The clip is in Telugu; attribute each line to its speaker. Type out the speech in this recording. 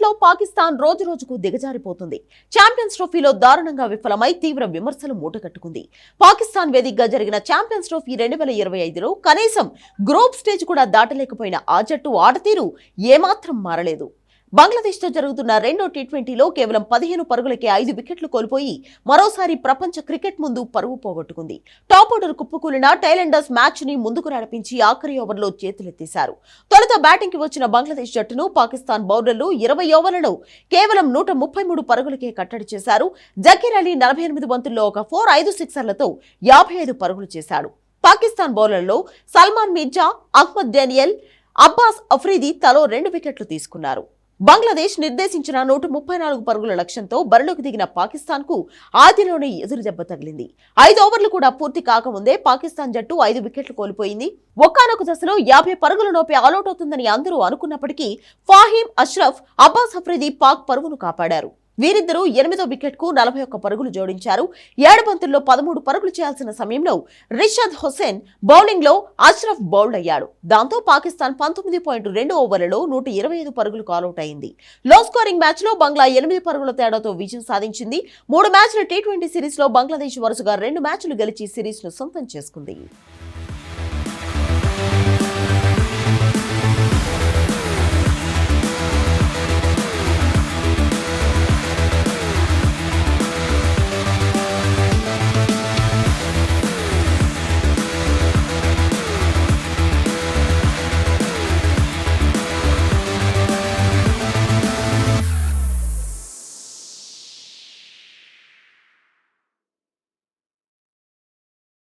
Speaker 1: క్రికెట్లో పాకిస్తాన్ రోజు రోజుకు దిగజారిపోతుంది. ఛాంపియన్స్ ట్రోఫీలో దారుణంగా విఫలమై తీవ్ర విమర్శలు మూటగట్టుకుంది. పాకిస్తాన్ వేదికగా జరిగిన ఛాంపియన్స్ ట్రోఫీ 2025లో కనీసం గ్రూప్ స్టేజ్ కూడా దాటలేకపోయిన ఆ జట్టు ఆటతీరు ఏమాత్రం మారలేదు. బంగ్లాదేశ్తో జరుగుతున్న రెండో టీ20లో కేవలం 15 పరుగులకే 5 వికెట్లు కోల్పోయి మరోసారి ప్రపంచ క్రికెట్ ముందు పరువు పోగొట్టుకుంది. టాప్ ఆర్డర్ కుప్పకూలిన టైలెండర్స్ మ్యాచ్ ని ముందుకు నడిపించి ఆఖరి ఓవర్లో చేతులెత్తేశారు. తొలుత బ్యాటింగ్ కి వచ్చిన బంగ్లాదేశ్ జట్టును పాకిస్తాన్ బౌలర్లు 20 ఓవర్లలో కేవలం 133 పరుగులకే కట్టడి చేశారు. జకీర్ అలీ 48 బంతుల్లో ఒక 4-5 సిక్సర్లతో 55 పరుగులు చేశాడు. పాకిస్తాన్ బౌలర్లలో సల్మాన్ మిర్జా, అహ్మద్ డేనియల్, అబ్బాస్ అఫ్రీది తలో 2 వికెట్లు తీసుకున్నారు. బంగ్లాదేశ్ నిర్దేశించిన 134 పరుగుల లక్ష్యంతో బరిలోకి దిగిన పాకిస్తాన్ కు ఆదిలోనే ఎదురు దెబ్బ తగిలింది. 5 ఓవర్లు కూడా పూర్తి కాకముందే పాకిస్తాన్ జట్టు 5 వికెట్లు కోల్పోయింది. ఒకానొక దశలో 50 పరుగుల లోపే ఆలౌట్ అవుతుందని అందరూ అనుకున్నప్పటికీ ఫాహీం అష్రఫ్, అబ్బాస్ అఫ్రీది పాక్ పరుగును కాపాడారు. వీరిద్దరూ 8వ వికెట్ కు 41 పరుగులు జోడించారు. 7 బంతుల్లో 13 పరుగులు చేయాల్సిన సమయంలో రిషద్ హుసేన్ బౌలింగ్ లో అష్రఫ్ బౌల్డ్ అయ్యాడు. దాంతో పాకిస్తాన్ 19.2 ఓవర్లలో 125 పరుగులకు ఆలౌట్ అయింది. లో స్కోరింగ్ మ్యాచ్ లో బంగ్లా 8 పరుగుల తేడాతో విజయం సాధించింది. 3 మ్యాచ్ల టీ20 సిరీస్ లో బంగ్లాదేశ్ వరుసగా 2 మ్యాచ్లు గెలిచి సిరీస్ ను సొంతం చేసుకుంది.